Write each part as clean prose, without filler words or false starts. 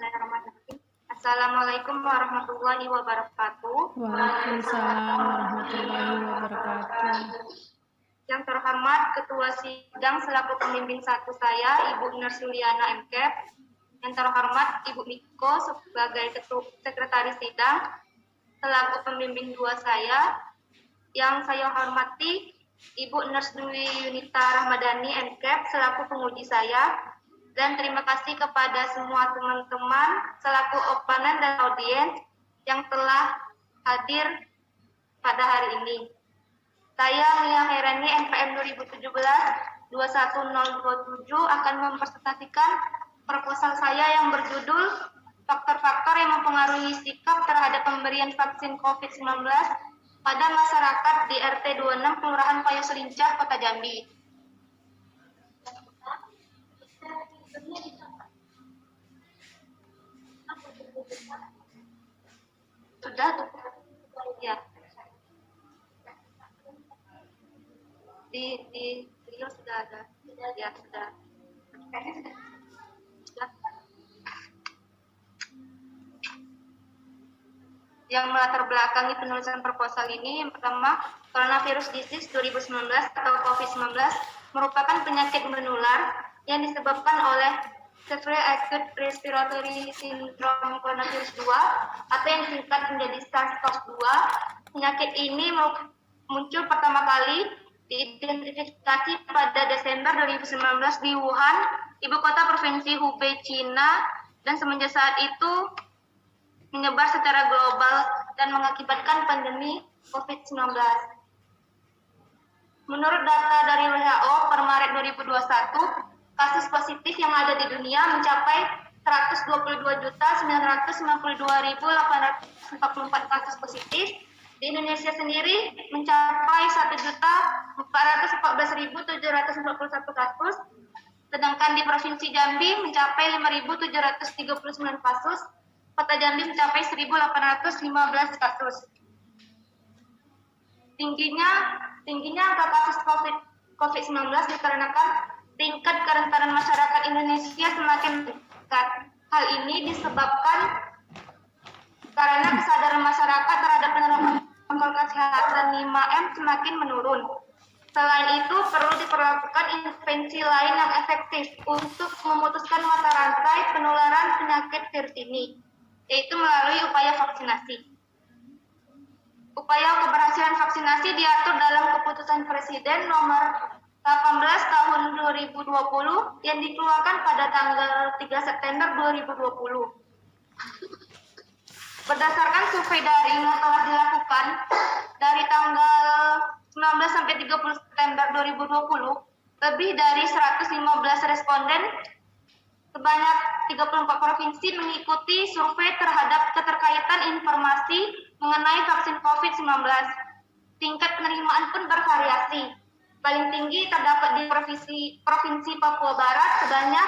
Bismillahirrahmanirrahim. Assalamualaikum warahmatullahi wabarakatuh. Waalaikumsalam warahmatullahi wabarakatuh. Yang terhormat Ketua Sidang selaku pembimbing satu saya, Ibu Nursuliana MKep. Yang terhormat Ibu Miko sebagai Sekretaris Sidang selaku pembimbing dua saya. Yang saya hormati Ibu Nurs Dwi Yunita Rahmadani MKep selaku penguji saya. Dan terima kasih kepada semua teman-teman selaku oponen dan audiens yang telah hadir pada hari ini. Saya Mia Herani NPM 2017-21027 akan mempresentasikan proposal saya yang berjudul faktor-faktor yang mempengaruhi sikap terhadap pemberian vaksin COVID-19 pada masyarakat di RT 26 Kelurahan Payo Selincah, Kota Jambi. Sudah ya. Di video sudah ada. Ya, sudah. Yang melatar belakangi penulisan proposal ini, yang pertama, coronavirus disease 2019 atau COVID-19 merupakan penyakit menular yang disebabkan oleh Severe Acute Respiratory Syndrome coronavirus 2 atau yang singkat menjadi SARS-CoV-2. Penyakit ini muncul pertama kali diidentifikasi pada Desember 2019 di Wuhan, ibu kota provinsi Hubei, Cina, dan semenjak saat itu menyebar secara global dan mengakibatkan pandemi COVID-19. Menurut data dari WHO per Maret 2021, kasus positif yang ada di dunia mencapai 122.992.844 kasus positif. Di Indonesia sendiri mencapai 1.414.741 kasus, sedangkan di Provinsi Jambi mencapai 5.739 kasus, Kota Jambi mencapai 1.815 kasus. Tingginya angka kasus COVID-19 dikarenakan tingkat kerentanan masyarakat Indonesia semakin meningkat. Hal ini disebabkan karena kesadaran masyarakat terhadap penerapan protokol kesehatan 5M semakin menurun. Selain itu, perlu diperlakukan intervensi lain yang efektif untuk memutuskan mata rantai penularan penyakit virus ini, yaitu melalui upaya vaksinasi. Upaya keberhasilan vaksinasi diatur dalam Keputusan Presiden nomor 18 tahun 2020 yang dikeluarkan pada tanggal 3 September 2020. Berdasarkan survei daring yang telah dilakukan dari tanggal 19 sampai 30 September 2020, lebih dari 115 responden sebanyak 34 provinsi mengikuti survei terhadap keterkaitan informasi mengenai vaksin COVID-19. Tingkat penerimaan pun bervariasi. Paling tinggi terdapat di Provinsi Papua Barat sebanyak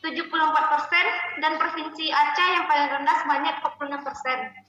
74% dan Provinsi Aceh yang paling rendah sebanyak 46%.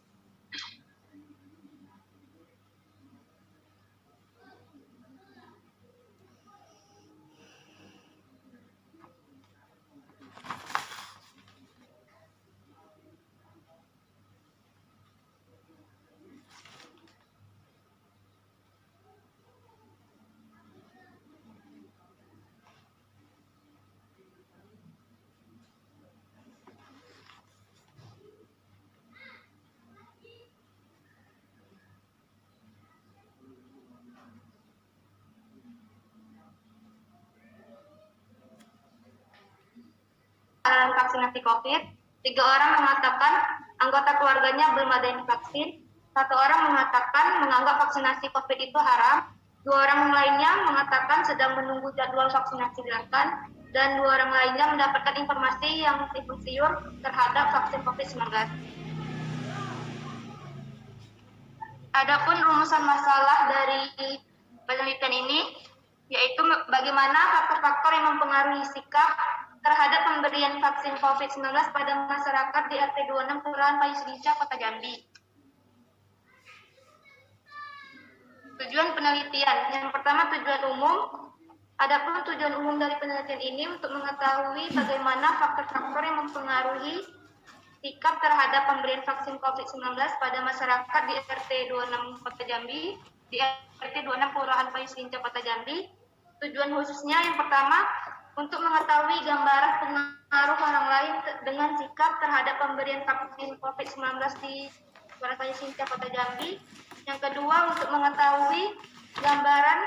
Dalam vaksinasi COVID, 3 orang mengatakan anggota keluarganya belum ada yang divaksin, 1 orang mengatakan menganggap vaksinasi COVID itu haram, 2 orang lainnya mengatakan sedang menunggu jadwal vaksinasi dilakukan, dan 2 orang lainnya mendapatkan informasi yang simpang siur terhadap vaksin COVID-19. Adapun rumusan masalah dari penelitian ini, yaitu bagaimana faktor-faktor yang mempengaruhi sikap terhadap pemberian vaksin COVID-19 pada masyarakat di RT 26 Kelurahan Payo Selincah, Kota Jambi. Tujuan penelitian. Yang pertama, tujuan umum. Adapun tujuan umum dari penelitian ini untuk mengetahui bagaimana faktor-faktor yang mempengaruhi sikap terhadap pemberian vaksin COVID-19 pada masyarakat di RT 26 Kota Jambi, di RT 26 Kelurahan Payusinca Kota Jambi. Tujuan khususnya yang pertama, untuk mengetahui gambaran pengaruh orang lain dengan sikap terhadap pemberian vaksin COVID-19 di Kelurahan Payusinca Kota Jambi. Yang kedua, untuk mengetahui gambaran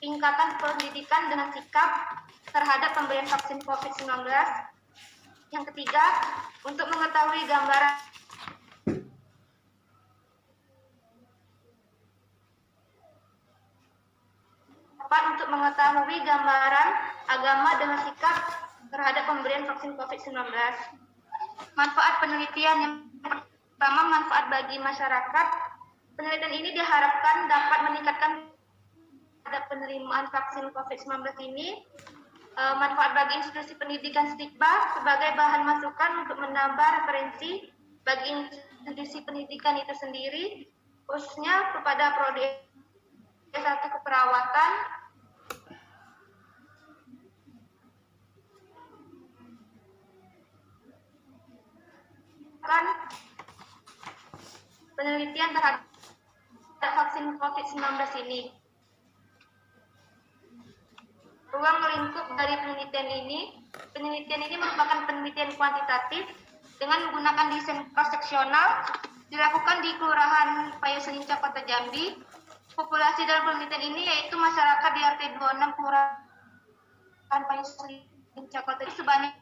tingkatan pendidikan dengan sikap terhadap pemberian vaksin COVID-19. Yang ketiga, untuk mengetahui gambaran untuk mengetahui gambaran agama dengan sikap terhadap pemberian vaksin COVID-19. Manfaat penelitian yang pertama, manfaat bagi masyarakat. Penelitian ini diharapkan dapat meningkatkan terhadap penerimaan vaksin COVID-19 ini. Manfaat bagi institusi pendidikan Stikba sebagai bahan masukan untuk menambah referensi bagi institusi pendidikan itu sendiri, khususnya kepada prodi S1 keperawatan, penelitian terhadap vaksin COVID-19 ini. Ruang lingkup dari penelitian ini merupakan penelitian kuantitatif dengan menggunakan desain cross-seksional, dilakukan di Kelurahan Payusinca Kota Jambi. Populasi dalam penelitian ini yaitu masyarakat di RT 26 Kelurahan Payusinca Kota Jambi sebanyak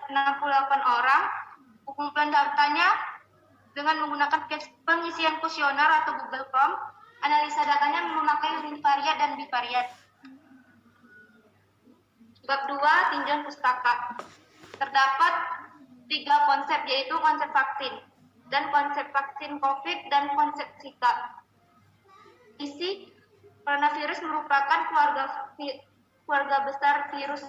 68 orang. Pengumpulan datanya dengan menggunakan pengisian kuesioner atau Google Form. Analisa datanya memakai univariat dan bivariat. Bab 2, tinjauan pustaka. Terdapat 3 konsep, yaitu konsep vaksin dan konsep vaksin COVID dan konsep sikap. Isi, coronavirus merupakan keluarga besar virus.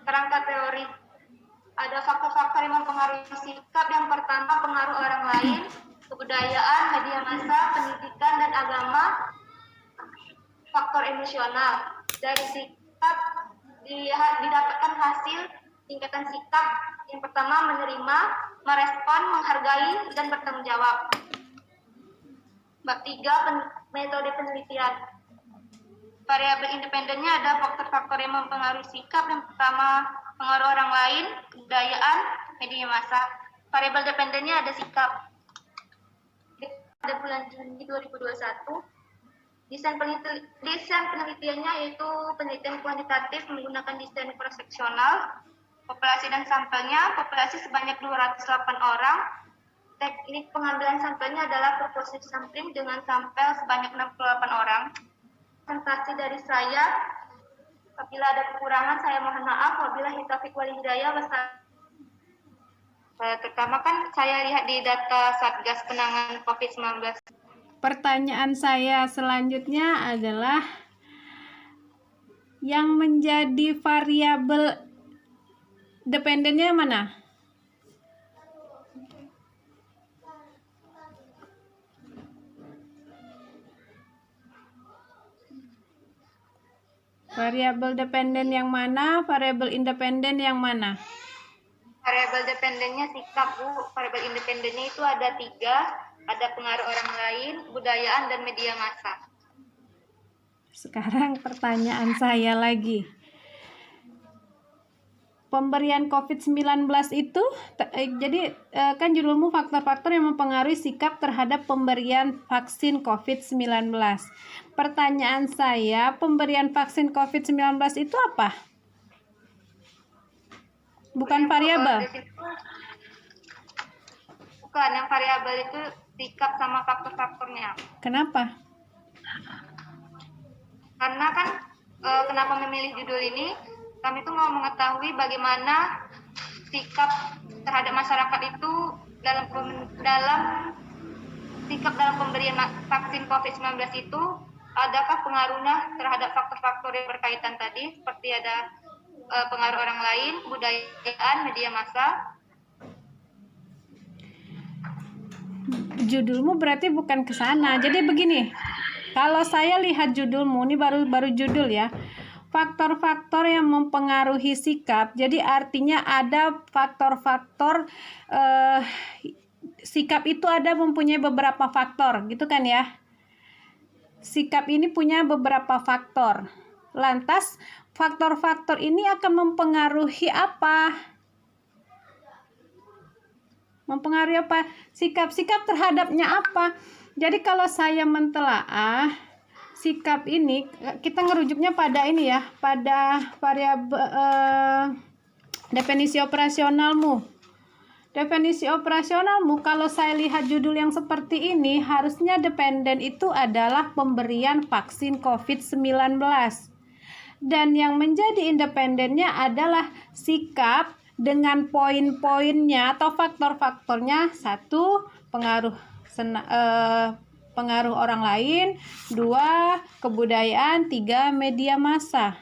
Kerangka teori. Ada faktor-faktor yang mempengaruhi sikap. Yang pertama, pengaruh orang lain, kebudayaan, media massa, pendidikan, dan agama. Faktor emosional. Dari sikap didapatkan hasil tingkatan sikap. Yang pertama, menerima, merespon, menghargai, dan bertanggung jawab. Bab 3, metode penelitian. Variabel independennya ada faktor-faktor yang mempengaruhi sikap. Yang pertama, pengaruh orang lain, kebudayaan, media massa. Variabel dependennya ada sikap. Pada bulan Juni 2021, desain penelitiannya yaitu penelitian kuantitatif menggunakan desain cross-seksional. Populasi dan sampelnya, populasi sebanyak 208 orang. Teknik pengambilan sampelnya adalah proporsi sampling dengan sampel sebanyak 68 orang. Presentasi dari saya. Apabila ada kekurangan, saya mohon maaf. Wabillahi taufiq wal hidayah. Pertama kan saya lihat di data Satgas Penanganan COVID-19. Pertanyaan saya selanjutnya adalah yang menjadi variabel dependennya mana? Variabel dependen yang mana? Variabel independen yang mana? Variabel dependennya sikap, Bu. Variabel independennya itu ada 3. Ada pengaruh orang lain, kebudayaan, dan media massa. Sekarang pertanyaan saya lagi. Pemberian COVID-19 itu, jadi kan judulmu faktor-faktor yang mempengaruhi sikap terhadap pemberian vaksin COVID-19. Pertanyaan saya, pemberian vaksin COVID-19 itu apa? Bukan variabel. Bukan, yang variabel itu sikap sama faktor-faktornya. Kenapa? Karena kan kenapa memilih judul ini? Kami tuh mau mengetahui bagaimana sikap terhadap masyarakat itu dalam sikap dalam pemberian vaksin COVID-19 itu, adakah pengaruhnya terhadap faktor-faktor yang berkaitan tadi, seperti ada pengaruh orang lain, kebudayaan, media massa. Judulmu berarti bukan ke sana. Jadi begini, Kalau saya lihat judulmu, ini baru judul ya. Faktor-faktor yang mempengaruhi sikap. Jadi artinya ada faktor-faktor sikap itu mempunyai beberapa faktor, gitu kan ya. Sikap ini punya beberapa faktor. Lantas faktor-faktor ini akan mempengaruhi apa? Mempengaruhi apa? Sikap terhadapnya apa? Jadi kalau saya mentelaah sikap ini, kita ngerujuknya pada ini ya, pada variabel definisi operasionalmu. Definisi operasionalmu, kalau saya lihat judul yang seperti ini, harusnya dependen itu adalah pemberian vaksin COVID-19. Dan yang menjadi independennya adalah sikap dengan poin-poinnya atau faktor-faktornya. 1. Pengaruh orang lain. 2. Kebudayaan. 3. Media massa.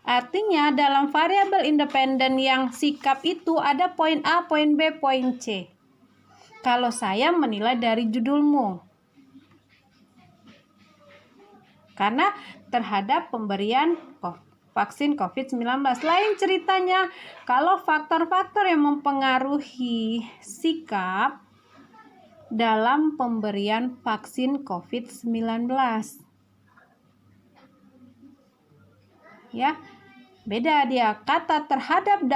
Artinya dalam variabel independen yang sikap itu ada poin A, poin B, poin C. Kalau saya menilai dari judulmu. Karena terhadap pemberian vaksin COVID-19. Lain ceritanya kalau faktor-faktor yang mempengaruhi sikap dalam pemberian vaksin COVID-19. Ya, beda dia. Kata terhadap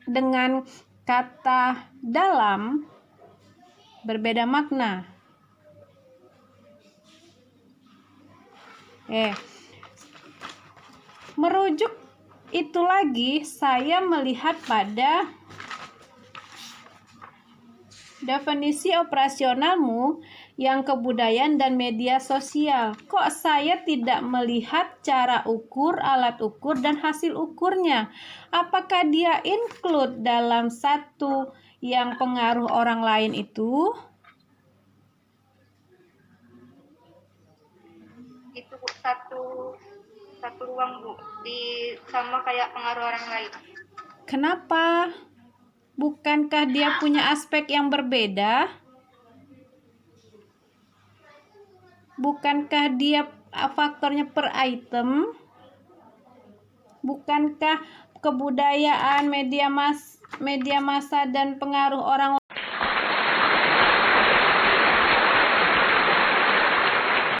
dengan kata dalam berbeda makna. Merujuk itu lagi, saya melihat pada definisi operasionalmu yang kebudayaan dan media sosial. Kok saya tidak melihat cara ukur, alat ukur, dan hasil ukurnya? Apakah dia include dalam satu yang pengaruh orang lain itu? Itu Bu, satu ruang Bu, sama kayak pengaruh orang lain. Kenapa? Bukankah dia punya aspek yang berbeda? Bukankah dia faktornya per item? Bukankah kebudayaan, media massa dan pengaruh orang